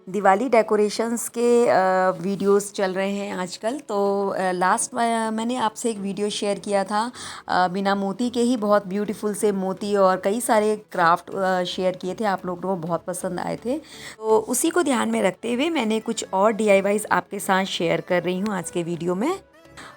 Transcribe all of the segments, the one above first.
Diwali decorations के videos चल रहे हैं आजकल। तो लास्ट मैंने आपसे एक वीडियो शेयर किया था बिना मोती के ही, बहुत ब्यूटीफुल से मोती और कई सारे क्राफ्ट शेयर किए थे, आप लोगों को बहुत पसंद आए थे। तो उसी को ध्यान में रखते हुए मैंने कुछ और DIYs आपके साथ शेयर कर रही हूँ आज के वीडियो में।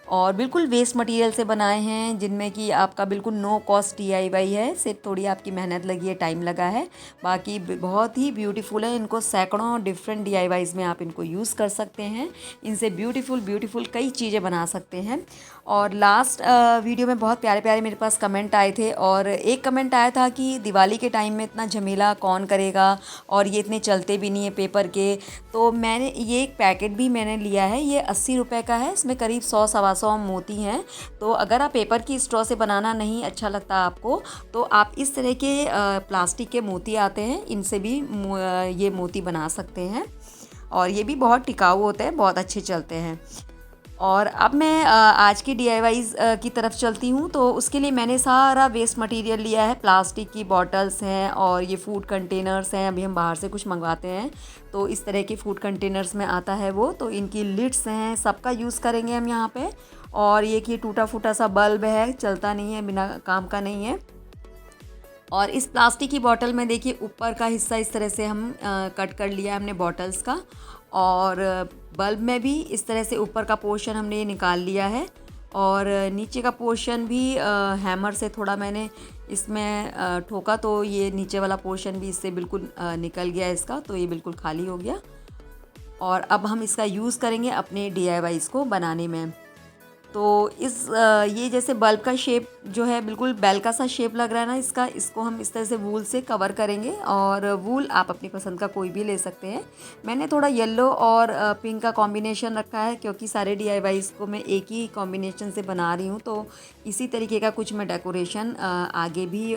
और बिल्कुल वेस्ट मटेरियल से बनाए हैं, जिनमें कि आपका बिल्कुल नो कॉस्ट DIY है, सिर्फ थोड़ी आपकी मेहनत लगी है, टाइम लगा है। बाकी बहुत ही ब्यूटीफुल है। इनको सैकड़ों डिफरेंट DIYs में आप इनको यूज़ कर सकते हैं। इनसे ब्यूटीफुल ब्यूटीफुल कई चीज़ें बना सकते हैं। और लास्ट वीडियो में बहुत प्यारे प्यारे मेरे पास कमेंट आए थे, और एक कमेंट आया था कि दिवाली के टाइम में इतना झमेला कौन करेगा, और ये इतने चलते भी नहीं है पेपर के। तो मैंने ये एक पैकेट भी मैंने लिया है, ये 80 रुपये का है। इसमें करीब 100-125 मोती हैं। तो अगर आप पेपर की स्ट्रॉ से बनाना नहीं अच्छा लगता आपको, तो आप इस तरह के प्लास्टिक के मोती आते हैं, इनसे भी ये मोती बना सकते हैं। और ये भी बहुत टिकाऊ होते हैं, बहुत अच्छे चलते हैं। और अब मैं आज की DIYs की तरफ चलती हूँ। तो उसके लिए मैंने सारा वेस्ट मटेरियल लिया है। प्लास्टिक की बॉटल्स हैं, और ये फूड कंटेनर्स हैं। अभी हम बाहर से कुछ मंगवाते हैं, तो इस तरह के फूड कंटेनर्स में आता है वो। तो इनकी लिड्स हैं, सबका यूज़ करेंगे हम यहाँ पे। और ये टूटा फूटा सा बल्ब है, चलता नहीं है, बिना काम का नहीं है। और इस प्लास्टिक की बॉटल में देखिए, ऊपर का हिस्सा इस तरह से हम कट कर लिया हमने बॉटल्स का। और बल्ब में भी इस तरह से ऊपर का पोर्शन हमने ये निकाल लिया है। और नीचे का पोर्शन भी हैमर से थोड़ा मैंने इसमें ठोका, तो ये नीचे वाला पोर्शन भी इससे बिल्कुल निकल गया इसका, तो ये बिल्कुल खाली हो गया। और अब हम इसका यूज़ करेंगे अपने DIYs को बनाने में। तो ये जैसे बल्ब का शेप जो है, बिल्कुल बेल का सा शेप लग रहा है ना इसका, इसको हम इस तरह से वूल से कवर करेंगे। और वूल आप अपनी पसंद का कोई भी ले सकते हैं। मैंने थोड़ा येलो और पिंक का कॉम्बिनेशन रखा है, क्योंकि सारे DIYs को मैं एक ही कॉम्बिनेशन से बना रही हूँ। तो इसी तरीके का कुछ मैं डेकोरेशन आगे भी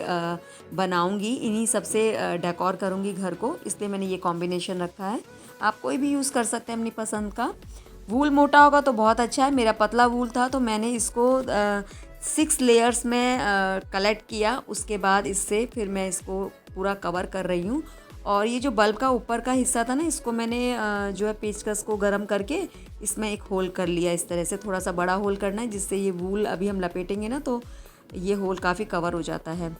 बनाऊँगी, इन्हीं सबसे डेकोर करूँगी घर को, इसलिए मैंने ये कॉम्बिनेशन रखा है। आप कोई भी यूज़ कर सकते हैं अपनी पसंद का। वूल मोटा होगा तो बहुत अच्छा है। मेरा पतला वूल था, तो मैंने इसको 6 लेयर्स में कलेक्ट किया। उसके बाद इससे फिर मैं इसको पूरा कवर कर रही हूँ। और ये जो बल्ब का ऊपर का हिस्सा था ना, इसको मैंने जो है पेचकस को गर्म करके इसमें एक होल कर लिया। इस तरह से थोड़ा सा बड़ा होल करना है, जिससे ये वूल अभी हम लपेटेंगे ना, तो ये होल काफ़ी कवर हो जाता है।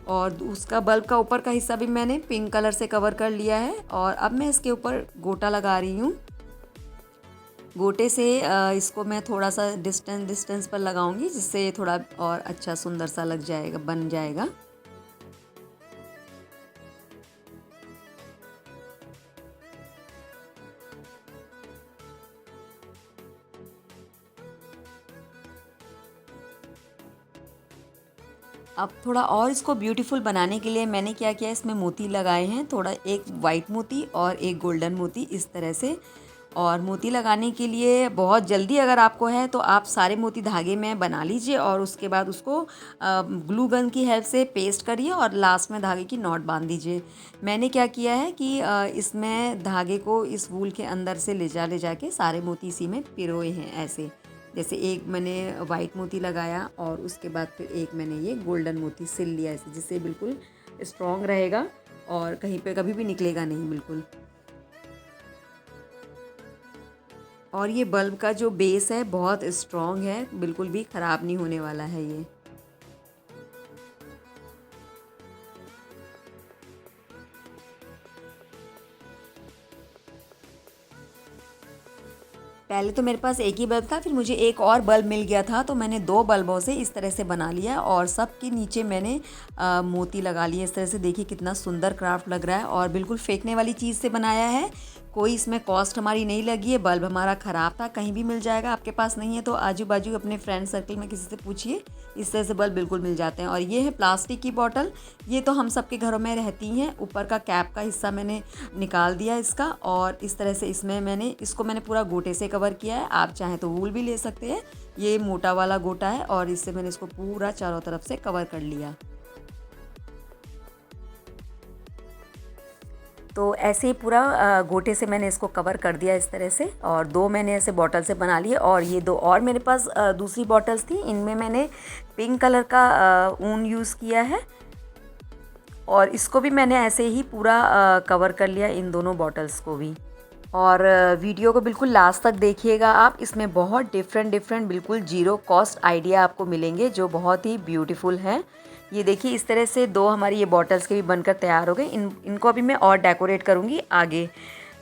और उसका बल्ब का ऊपर का हिस्सा भी मैंने पिंक कलर से कवर कर लिया है। और अब मैं इसके ऊपर गोटा लगा रही हूँ। गोटे से इसको मैं थोड़ा सा डिस्टेंस पर लगाऊंगी, जिससे थोड़ा और अच्छा सुंदर सा लग जाएगा, बन जाएगा। अब थोड़ा और इसको ब्यूटीफुल बनाने के लिए मैंने क्या किया, इसमें मोती लगाए हैं, थोड़ा एक वाइट मोती और एक गोल्डन मोती, इस तरह से। और मोती लगाने के लिए बहुत जल्दी अगर आपको है, तो आप सारे मोती धागे में बना लीजिए, और उसके बाद उसको ग्लू गन की हेल्प से पेस्ट करिए, और लास्ट में धागे की नॉट बांध दीजिए। मैंने क्या किया है कि इसमें धागे को इस वूल के अंदर से ले जा के सारे मोती इसी में पिरोए हैं ऐसे। जैसे एक मैंने वाइट मोती लगाया, और उसके बाद फिर एक मैंने ये गोल्डन मोती सिल लिया ऐसे, जिससे बिल्कुल स्ट्रॉन्ग रहेगा और कहीं पे कभी भी निकलेगा नहीं बिल्कुल। और ये बल्ब का जो बेस है बहुत स्ट्रॉन्ग है, बिल्कुल भी ख़राब नहीं होने वाला है ये। पहले तो मेरे पास एक ही बल्ब था, फिर मुझे एक और बल्ब मिल गया था, तो मैंने 2 बल्बों से इस तरह से बना लिया। और सब के नीचे मैंने मोती लगा लिए इस तरह से। देखिए कितना सुंदर क्राफ्ट लग रहा है, और बिल्कुल फेंकने वाली चीज़ से बनाया है। कोई इसमें कॉस्ट हमारी नहीं लगी है। बल्ब हमारा ख़राब था, कहीं भी मिल जाएगा। आपके पास नहीं है तो आजू बाजू अपने फ्रेंड सर्कल में किसी से पूछिए, इस तरह से बल्ब बिल्कुल मिल जाते हैं। और ये है प्लास्टिक की बॉटल, ये तो हम सबके घरों में रहती हैं। ऊपर का कैप का हिस्सा मैंने निकाल दिया इसका, और इस तरह से इसमें मैंने पूरा गोटे से कवर किया है। आप चाहें तो वूल भी ले सकते हैं। ये मोटा वाला गोटा है, और इससे मैंने इसको पूरा चारों तरफ से कवर कर लिया। तो ऐसे ही पूरा गोटे से मैंने इसको कवर कर दिया इस तरह से। और 2 मैंने ऐसे बॉटल से बना लिए, और ये 2 और मेरे पास दूसरी बॉटल्स थी, इनमें मैंने पिंक कलर का ऊन यूज़ किया है। और इसको भी मैंने ऐसे ही पूरा कवर कर लिया, इन दोनों बॉटल्स को भी। और वीडियो को बिल्कुल लास्ट तक देखिएगा आप, इसमें बहुत डिफरेंट बिल्कुल ज़ीरो कॉस्ट आइडिया आपको मिलेंगे जो बहुत ही ब्यूटीफुल हैं। ये देखिए इस तरह से दो हमारी ये बॉटल्स के भी बनकर तैयार हो गए। इनको अभी मैं और डेकोरेट करूँगी आगे।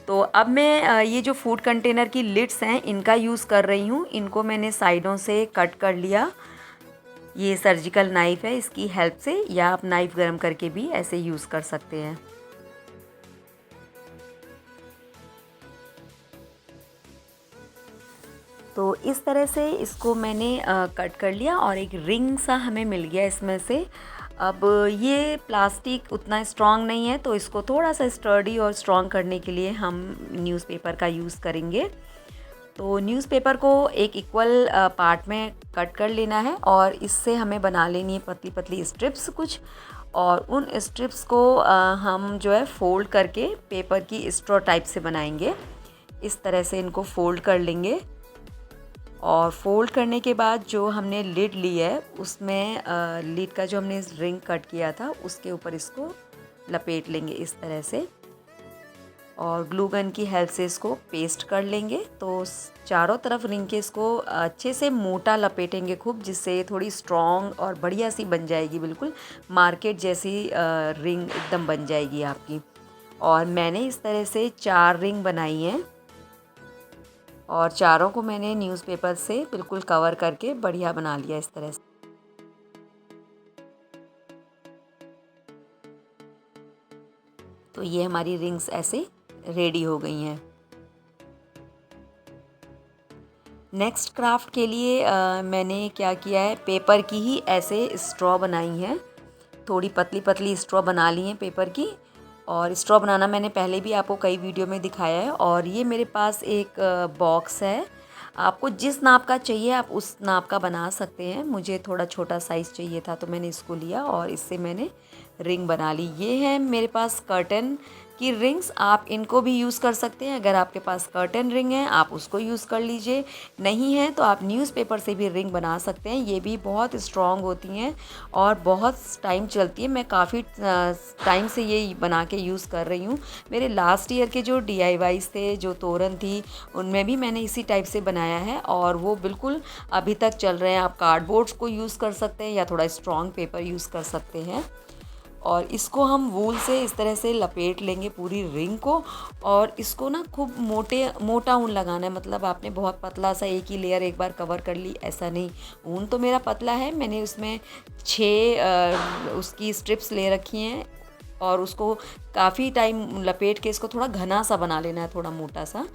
तो अब मैं ये जो फूड कंटेनर की लिड्स हैं इनका यूज़ कर रही हूँ। इनको मैंने साइडों से कट कर लिया। ये सर्जिकल नाइफ़ है, इसकी हेल्प से, या आप नाइफ़ गरम करके भी ऐसे यूज़ कर सकते हैं। तो इस तरह से इसको मैंने कट कर लिया और एक रिंग सा हमें मिल गया इसमें से। अब ये प्लास्टिक उतना स्ट्रॉन्ग नहीं है तो इसको थोड़ा सा स्टर्डी और स्ट्रॉन्ग करने के लिए हम न्यूज़पेपर का यूज़ करेंगे। तो न्यूज़पेपर को एक इक्वल पार्ट में कट कर लेना है और इससे हमें बना लेनी है पतली पतली स्ट्रिप्स कुछ। और उन स्ट्रिप्स को हम जो है फ़ोल्ड करके पेपर की स्ट्रॉ टाइप से बनाएंगे। इस तरह से इनको फ़ोल्ड कर लेंगे और फ़ोल्ड करने के बाद जो हमने लिड ली है उसमें लिड का जो हमने रिंग कट किया था उसके ऊपर इसको लपेट लेंगे इस तरह से और ग्लू गन की हेल्प से इसको पेस्ट कर लेंगे। तो चारों तरफ रिंग के इसको अच्छे से मोटा लपेटेंगे खूब, जिससे ये थोड़ी स्ट्रॉन्ग और बढ़िया सी बन जाएगी, बिल्कुल मार्केट जैसी रिंग एकदम बन जाएगी आपकी। और मैंने इस तरह से 4 रिंग बनाई हैं और चारों को मैंने न्यूज़पेपर से बिल्कुल कवर करके बढ़िया बना लिया इस तरह से। तो ये हमारी रिंग्स ऐसे रेडी हो गई हैं। नेक्स्ट क्राफ्ट के लिए मैंने क्या किया है, पेपर की ही ऐसे स्ट्रॉ बनाई है। थोड़ी पतली पतली स्ट्रॉ बना ली हैं पेपर की। और स्ट्रॉ बनाना मैंने पहले भी आपको कई वीडियो में दिखाया है। और ये मेरे पास एक बॉक्स है, आपको जिस नाप का चाहिए आप उस नाप का बना सकते हैं। मुझे थोड़ा छोटा साइज़ चाहिए था तो मैंने इसको लिया और इससे मैंने रिंग बना ली। ये है मेरे पास कर्टन की रिंग्स, आप इनको भी यूज़ कर सकते हैं। अगर आपके पास कर्टन रिंग है आप उसको यूज़ कर लीजिए, नहीं है तो आप न्यूज़पेपर से भी रिंग बना सकते हैं। ये भी बहुत स्ट्रॉन्ग होती हैं और बहुत टाइम चलती है। मैं काफ़ी टाइम से ये बना के यूज़ कर रही हूँ। मेरे लास्ट ईयर के जो DIYs थे, जो तोरण थी, उनमें भी मैंने इसी टाइप से बनाया है और वो बिल्कुल अभी तक चल रहे हैं। आप कार्डबोर्ड्स को यूज़ कर सकते हैं या थोड़ा स्ट्रॉन्ग पेपर यूज़ कर सकते हैं। और इसको हम वूल से इस तरह से लपेट लेंगे पूरी रिंग को और इसको ना खूब मोटा ऊन लगाना है। मतलब आपने बहुत पतला सा एक ही लेयर एक बार कवर कर ली, ऐसा नहीं। ऊन तो मेरा पतला है, मैंने उसमें 6 उसकी स्ट्रिप्स ले रखी हैं और उसको काफ़ी टाइम लपेट के इसको थोड़ा घना सा बना लेना है, थोड़ा मोटा सा।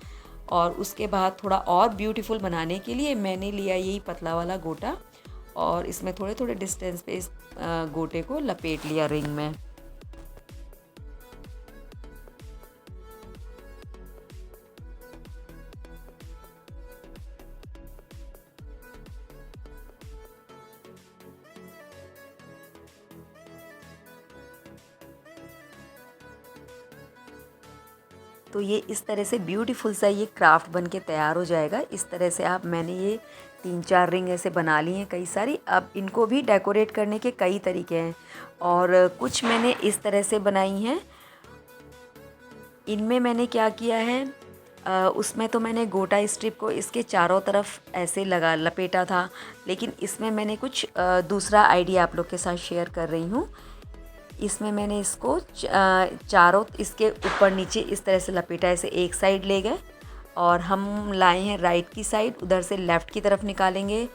और उसके बाद थोड़ा और ब्यूटीफुल बनाने के लिए मैंने लिया यही पतला वाला गोटा और इसमें थोड़े थोड़े डिस्टेंस पे इस गोटे को लपेट लिया रिंग में। तो ये इस तरह से ब्यूटीफुल सा ये क्राफ्ट बन के तैयार हो जाएगा। इस तरह से मैंने ये 3-4 रिंग ऐसे बना ली हैं कई सारी। अब इनको भी डेकोरेट करने के कई तरीके हैं और कुछ मैंने इस तरह से बनाई हैं। इनमें मैंने क्या किया है, उसमें तो मैंने गोटा स्ट्रिप को इसके चारों तरफ ऐसे लपेटा था, लेकिन इसमें मैंने कुछ दूसरा आइडिया आप लोग के साथ शेयर कर रही हूँ। इसमें मैंने इसको चारों इसके ऊपर नीचे इस तरह से लपेटा, ऐसे एक साइड ले गए और हम लाए हैं राइट की साइड, उधर से लेफ़्ट की तरफ निकालेंगे,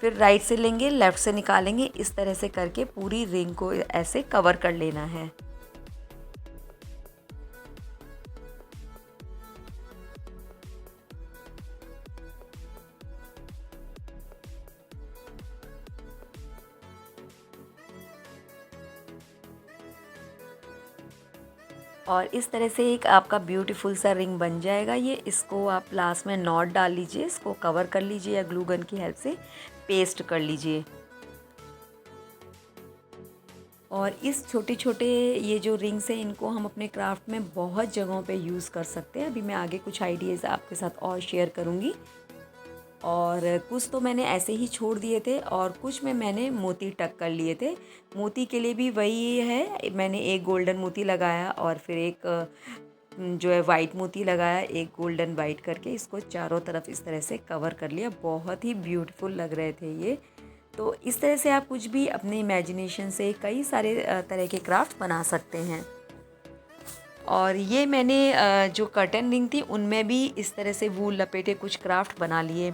फिर राइट से लेंगे, लेफ़्ट से निकालेंगे। इस तरह से करके पूरी रिंग को ऐसे कवर कर लेना है। और इस तरह से एक आपका ब्यूटीफुल सा रिंग बन जाएगा ये। इसको आप लास्ट में नॉट डाल लीजिए, इसको कवर कर लीजिए या ग्लू गन की हेल्प से पेस्ट कर लीजिए। और इस छोटे छोटे ये जो रिंग्स हैं इनको हम अपने क्राफ्ट में बहुत जगहों पे यूज़ कर सकते हैं। अभी मैं आगे कुछ आइडियाज़ आपके साथ और शेयर करूँगी। और कुछ तो मैंने ऐसे ही छोड़ दिए थे और कुछ में मैंने मोती टक कर लिए थे। मोती के लिए भी वही है, मैंने एक गोल्डन मोती लगाया और फिर एक जो है वाइट मोती लगाया, एक गोल्डन वाइट करके इसको चारों तरफ इस तरह से कवर कर लिया। बहुत ही ब्यूटीफुल लग रहे थे ये। तो इस तरह से आप कुछ भी अपने इमेजिनेशन से कई सारे तरह के क्राफ्ट बना सकते हैं। और ये मैंने जो कर्टन रिंग थी उनमें भी इस तरह से वूल लपेटे कुछ क्राफ्ट बना लिए।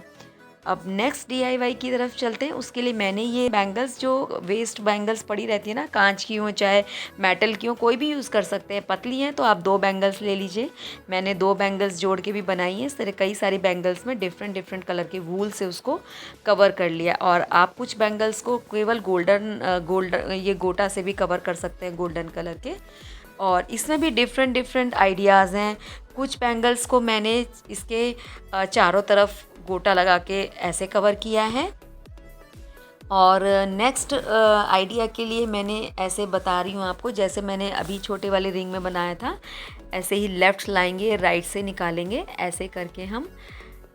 अब नेक्स्ट DIY की तरफ चलते हैं। उसके लिए मैंने ये बैंगल्स, जो वेस्ट बैंगल्स पड़ी रहती है ना, कांच की हो चाहे मेटल की हो, कोई भी यूज़ कर सकते हैं। पतली हैं तो आप 2 बैंगल्स ले लीजिए। मैंने 2 बैंगल्स जोड़ के भी बनाई है। इस तरह कई सारी बैंगल्स में डिफरेंट डिफरेंट कलर के वूल से उसको कवर कर लिया। और आप कुछ बैंगल्स को केवल गोल्डन ये गोटा से भी कवर कर सकते हैं, गोल्डन कलर के। और इसमें भी डिफरेंट डिफरेंट आइडियाज़ हैं। कुछ बैंगल्स को मैंने इसके चारों तरफ गोटा लगा के ऐसे कवर किया है। और नेक्स्ट आइडिया के लिए मैंने ऐसे बता रही हूँ आपको, जैसे मैंने अभी छोटे वाले रिंग में बनाया था, ऐसे ही लेफ़्ट लाएंगे, राइट से निकालेंगे, ऐसे करके हम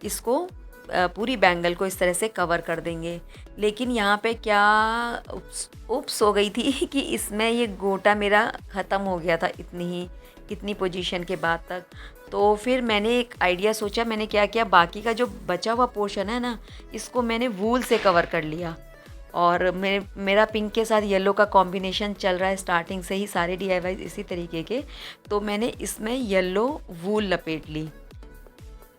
इसको पूरी बैंगल को इस तरह से कवर कर देंगे। लेकिन यहाँ पे क्या उप्स हो गई थी कि इसमें ये गोटा मेरा ख़त्म हो गया था इतनी पोजीशन के बाद तक। तो फिर मैंने एक आइडिया सोचा। मैंने क्या किया, बाकी का जो बचा हुआ पोर्शन है ना, इसको मैंने वूल से कवर कर लिया। और मेरा पिंक के साथ येलो का कॉम्बिनेशन चल रहा है स्टार्टिंग से ही, सारे DIY इसी तरीके के। तो मैंने इसमें येलो वूल लपेट ली।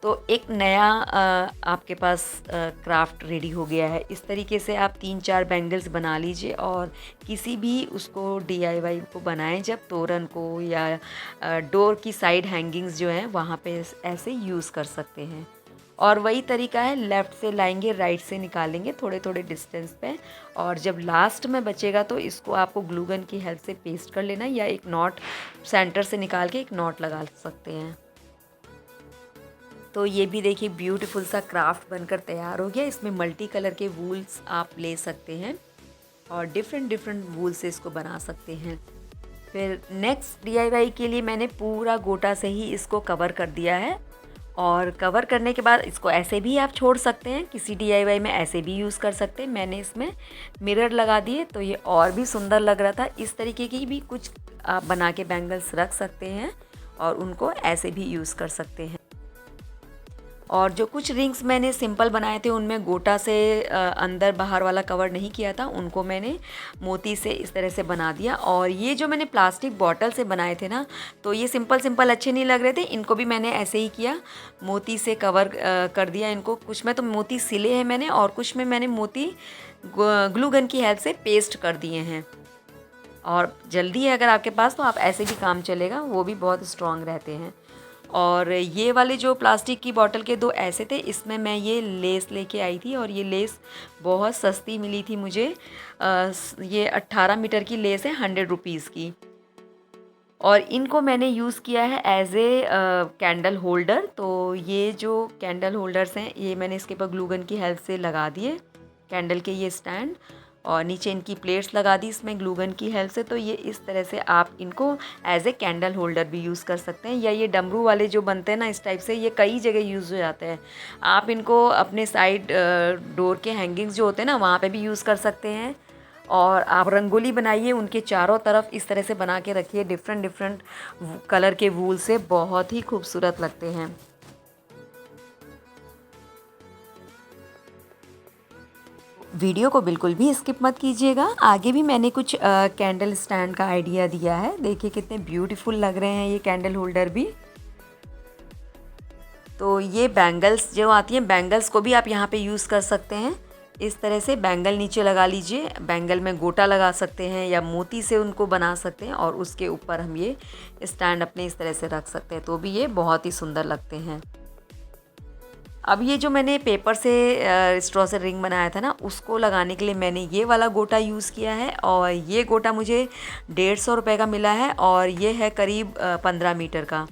तो एक नया आपके पास क्राफ्ट रेडी हो गया है। इस तरीके से आप 3-4 बैंगल्स बना लीजिए और किसी भी उसको DIY को बनाएं, जब तोरण को या डोर की साइड हैंगिंग्स जो हैं वहाँ पे ऐसे यूज़ कर सकते हैं। और वही तरीका है, लेफ़्ट से लाएंगे, राइट से निकालेंगे थोड़े थोड़े डिस्टेंस पे। और जब लास्ट में बचेगा तो इसको आपको ग्लू गन की हेल्प से पेस्ट कर लेना, या एक नॉट सेंटर से निकाल के एक नॉट लगा सकते हैं। तो ये भी देखिए ब्यूटीफुल सा क्राफ्ट बनकर तैयार हो गया। इसमें मल्टी कलर के वूल्स आप ले सकते हैं और डिफरेंट डिफरेंट वूल से इसको बना सकते हैं। फिर नेक्स्ट DIY के लिए मैंने पूरा गोटा से ही इसको कवर कर दिया है। और कवर करने के बाद इसको ऐसे भी आप छोड़ सकते हैं, किसी DIY में ऐसे भी यूज़ कर सकते हैं। मैंने इसमें मिरर लगा दिए तो ये और भी सुंदर लग रहा था। इस तरीके की भी कुछ आप बना के बैंगल्स रख सकते हैं और उनको ऐसे भी यूज़ कर सकते हैं। और जो कुछ रिंग्स मैंने सिंपल बनाए थे उनमें गोटा से अंदर बाहर वाला कवर नहीं किया था, उनको मैंने मोती से इस तरह से बना दिया। और ये जो मैंने प्लास्टिक बॉटल से बनाए थे ना, तो ये सिंपल अच्छे नहीं लग रहे थे, इनको भी मैंने ऐसे ही किया, मोती से कवर कर दिया इनको। कुछ में तो मोती सिले हैं मैंने और कुछ में मैंने मोती ग्लू गन की हेल्प से पेस्ट कर दिए हैं। और जल्दी है अगर आपके पास तो आप ऐसे भी काम चलेगा, वो भी बहुत स्ट्रॉन्ग रहते हैं। और ये वाले जो प्लास्टिक की बोतल के 2 ऐसे थे, इसमें मैं ये लेस लेके आई थी और ये लेस बहुत सस्ती मिली थी मुझे। ये 18 मीटर की लेस है, 100 रुपीज़ की। और इनको मैंने यूज़ किया है एज ए कैंडल होल्डर। तो ये जो कैंडल होल्डर्स हैं ये मैंने इसके ऊपर ग्लू गन की हेल्प से लगा दिए, कैंडल के ये स्टैंड, और नीचे इनकी प्लेट्स लगा दी इसमें ग्लू गन की हेल्प से। तो ये इस तरह से आप इनको एज ए कैंडल होल्डर भी यूज़ कर सकते हैं। या ये डमरू वाले जो बनते हैं ना इस टाइप से, ये कई जगह यूज़ हो जाते हैं। आप इनको अपने साइड डोर के हैंगिंग्स जो होते हैं ना वहाँ पे भी यूज़ कर सकते हैं। और आप रंगोली बनाइए, उनके चारों तरफ इस तरह से बना के रखिए डिफरेंट डिफरेंट कलर के वूल से, बहुत ही खूबसूरत लगते हैं। वीडियो को बिल्कुल भी स्किप मत कीजिएगा, आगे भी मैंने कुछ कैंडल स्टैंड का आइडिया दिया है। देखिए कितने ब्यूटीफुल लग रहे हैं ये कैंडल होल्डर भी। तो ये बैंगल्स जो आती हैं, बैंगल्स को भी आप यहाँ पे यूज़ कर सकते हैं। इस तरह से बैंगल नीचे लगा लीजिए, बैंगल में गोटा लगा सकते हैं या मोती से उनको बना सकते हैं और उसके ऊपर हम ये स्टैंड अपने इस तरह से रख सकते हैं, तो भी ये बहुत ही सुंदर लगते हैं। अब ये जो मैंने पेपर से स्ट्रॉ से रिंग बनाया था ना, उसको लगाने के लिए मैंने ये वाला गोटा यूज़ किया है। और ये गोटा मुझे 150 रुपये का मिला है और ये है करीब 15 मीटर का।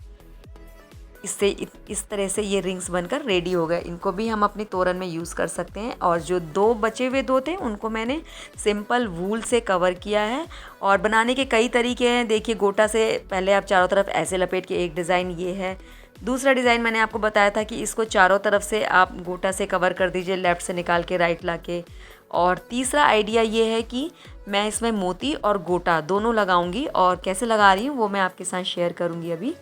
इससे इस तरह से ये रिंग्स बनकर रेडी हो गए। इनको भी हम अपनी तोरण में यूज़ कर सकते हैं। और जो 2 बचे हुए 2 थे उनको मैंने सिंपल वूल से कवर किया है। और बनाने के कई तरीके हैं। देखिए गोटा से पहले आप चारों तरफ ऐसे लपेट के, एक डिज़ाइन ये है, दूसरा डिज़ाइन मैंने आपको बताया था कि इसको चारों तरफ से आप गोटा से कवर कर दीजिए, लेफ़्ट से निकाल के राइट लाके। और तीसरा आइडिया ये है कि मैं इसमें मोती और गोटा दोनों लगाऊंगी, और कैसे लगा रही हूँ वो मैं आपके साथ शेयर करूँगी अभी।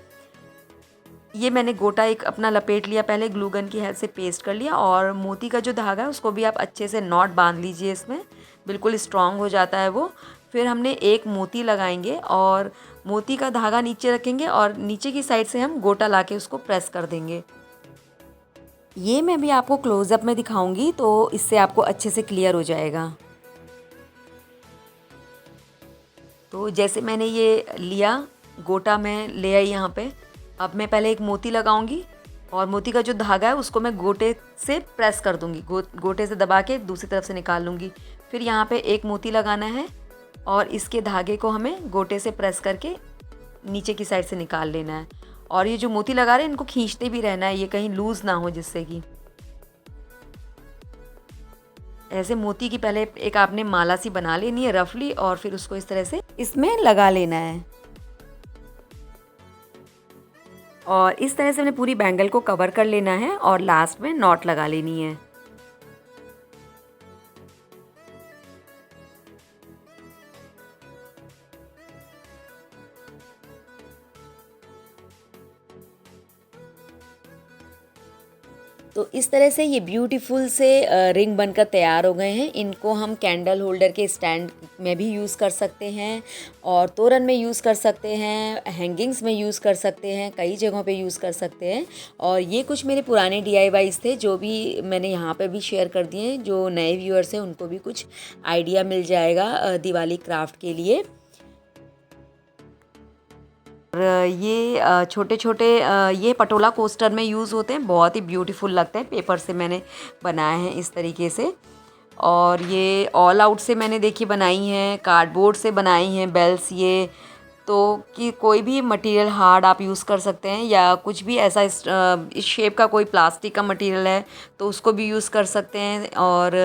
ये मैंने गोटा एक अपना लपेट लिया, पहले ग्लू गन की हेल्प से पेस्ट कर लिया, और मोती का जो धागा है उसको भी आप अच्छे से नॉट बांध लीजिए, इसमें बिल्कुल स्ट्रॉन्ग हो जाता है वो। फिर हमने एक मोती लगाएंगे और मोती का धागा नीचे रखेंगे और नीचे की साइड से हम गोटा लाके उसको प्रेस कर देंगे। ये मैं भी आपको क्लोज़अप में दिखाऊंगी तो इससे आपको अच्छे से क्लियर हो जाएगा। तो जैसे मैंने ये लिया, गोटा मैं ले आई यहाँ पे। अब मैं पहले एक मोती लगाऊंगी और मोती का जो धागा है उसको मैं गोटे से प्रेस कर दूंगी, गोटे से दबा के दूसरी तरफ से निकाल लूँगी। फिर यहाँ पे एक मोती लगाना है और इसके धागे को हमें गोटे से प्रेस करके नीचे की साइड से निकाल लेना है। और ये जो मोती लगा रहे हैं इनको खींचते भी रहना है, ये कहीं लूज़ ना हो, जिससे कि ऐसे मोती की पहले एक आपने माला सी बना लेनी है रफली, और फिर उसको इस तरह से इसमें लगा लेना है। और इस तरह से हमने पूरी बैंगल को कवर कर लेना है और लास्ट में नॉट लगा लेनी है। तो इस तरह से ये ब्यूटीफुल से रिंग बनकर तैयार हो गए हैं। इनको हम कैंडल होल्डर के स्टैंड में भी यूज़ कर सकते हैं, और तोरण में यूज़ कर सकते हैं, हैंगिंग्स में यूज़ कर सकते हैं, कई जगहों पे यूज़ कर सकते हैं। और ये कुछ मेरे पुराने DIYs थे जो भी मैंने यहाँ पे भी शेयर कर दिए हैं। जो नए व्यूअर्स हैं उनको भी कुछ आइडिया मिल जाएगा दिवाली क्राफ्ट के लिए। और ये छोटे छोटे ये पटोला कोस्टर में यूज़ होते हैं, बहुत ही ब्यूटीफुल लगते हैं। पेपर से मैंने बनाए हैं इस तरीके से। और ये ऑल आउट से मैंने देखिए बनाई हैं, कार्डबोर्ड से बनाई हैं बेल्स ये। तो कि कोई भी मटेरियल हार्ड आप यूज़ कर सकते हैं, या कुछ भी ऐसा इस शेप का कोई प्लास्टिक का मटेरियल है तो उसको भी यूज़ कर सकते हैं। और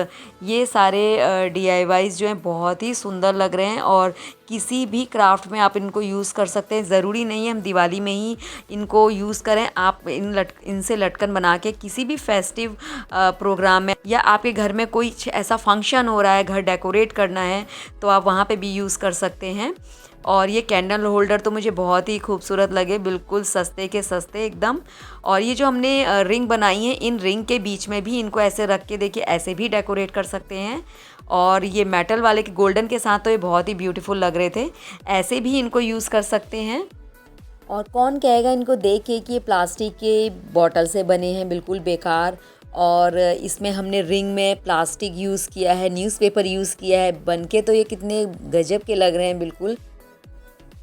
ये सारे DIYs जो हैं बहुत ही सुंदर लग रहे हैं, और किसी भी क्राफ्ट में आप इनको यूज़ कर सकते हैं। ज़रूरी नहीं है हम दिवाली में ही इनको यूज़ करें। आप इनसे लटकन बना के किसी भी फेस्टिव प्रोग्राम में, या आपके घर में कोई ऐसा फंक्शन हो रहा है, घर डेकोरेट करना है, तो आप वहाँ पे भी यूज़ कर सकते हैं। और ये कैंडल होल्डर तो मुझे बहुत ही खूबसूरत लगे, बिल्कुल सस्ते के सस्ते एकदम। और ये जो हमने रिंग बनाई है, इन रिंग के बीच में भी इनको ऐसे रख के देखिए ऐसे भी डेकोरेट कर सकते हैं। और ये मेटल वाले के गोल्डन के साथ तो ये बहुत ही ब्यूटीफुल लग रहे थे, ऐसे भी इनको यूज़ कर सकते हैं। और कौन कहेगा इनको देख के कि ये प्लास्टिक के बॉटल से बने हैं, बिल्कुल बेकार। और इसमें हमने रिंग में प्लास्टिक यूज़ किया है, न्यूज़पेपर यूज़ किया है, बनके तो ये कितने गजब के लग रहे हैं बिल्कुल।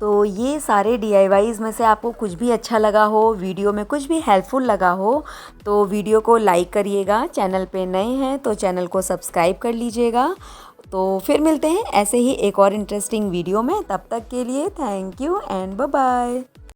तो ये सारे DIYs में से आपको कुछ भी अच्छा लगा हो, वीडियो में कुछ भी हेल्पफुल लगा हो, तो वीडियो को लाइक करिएगा। चैनल पे नए हैं तो चैनल को सब्सक्राइब कर लीजिएगा। तो फिर मिलते हैं ऐसे ही एक और इंटरेस्टिंग वीडियो में। तब तक के लिए thank you and bye bye.